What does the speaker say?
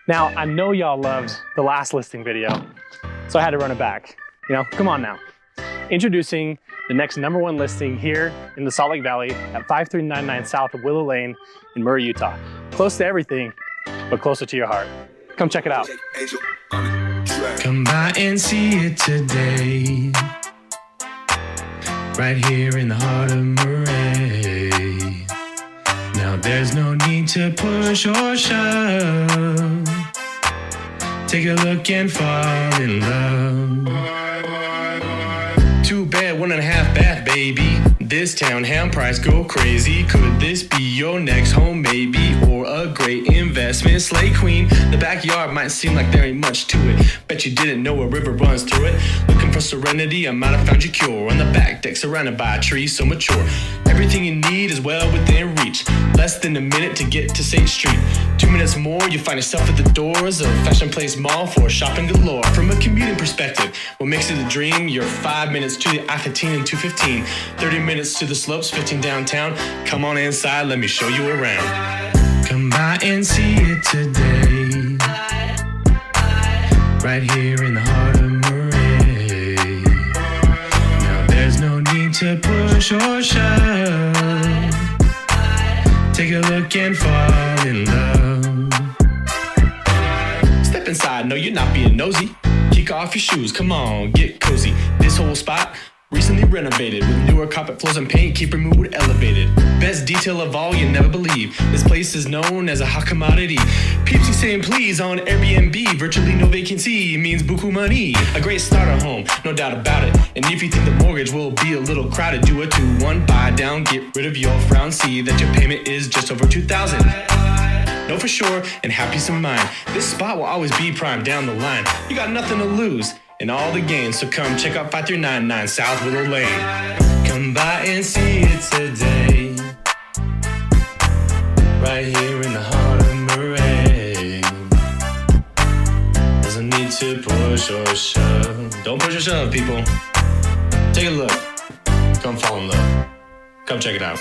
Now, I know y'all loved the last listing video, so I had to run it back. Come on now. Introducing the next #1 listing here in the Salt Lake Valley at 5399 South of Willow Lane in Murray, Utah. Close to everything, but closer to your heart. Come check it out. Come by and see it today. Right here in the heart of Murray. Now there's no need to push or shove. Take a look and fall in love. 2 bed, 1.5 bath, baby. This townhouse price go crazy. Could this be your next home, maybe? Or a great investment, slay queen? The backyard might seem like there ain't much to it. Bet you didn't know a river runs through it. Looking for serenity, I might have found your cure. On the back deck, surrounded by a tree so mature. Everything you need is well within reach. Less than a minute to get to 8th Street. 2 minutes more, you find yourself at the doors of Fashion Place Mall for shopping galore. From a commuting perspective, what makes it a dream? You're 5 minutes to the I-15 and 215. 30 minutes to the slopes, 15 downtown. Come on inside, let me show you around. Come by and see it today. Right here in the heart of Murray. Now there's no need to push or shove. Take a look and fall in love. Step inside, no, you're not being nosy. Kick off your shoes, come on, get cozy. This whole spot recently renovated with newer carpet floors and paint, keep your mood elevated. Best detail of all, you never believe. This place is known as a hot commodity. Peeps saying please on Airbnb. Virtually no vacancy means buku money. A great starter home, no doubt about it. And if you think the mortgage will be a little crowded, do a 2-1 buy down, get rid of your frown. See that your payment is just over $2,000. Know for sure and have peace of mind. This spot will always be prime down the line. You got nothing to lose and all the gains, so come check out 5399 South Willow Lane. Come by and see it today. Right here in the heart of Murray. Doesn't need to push or shove. Don't push or shove, people. Take a look. Come fall in love. Come check it out.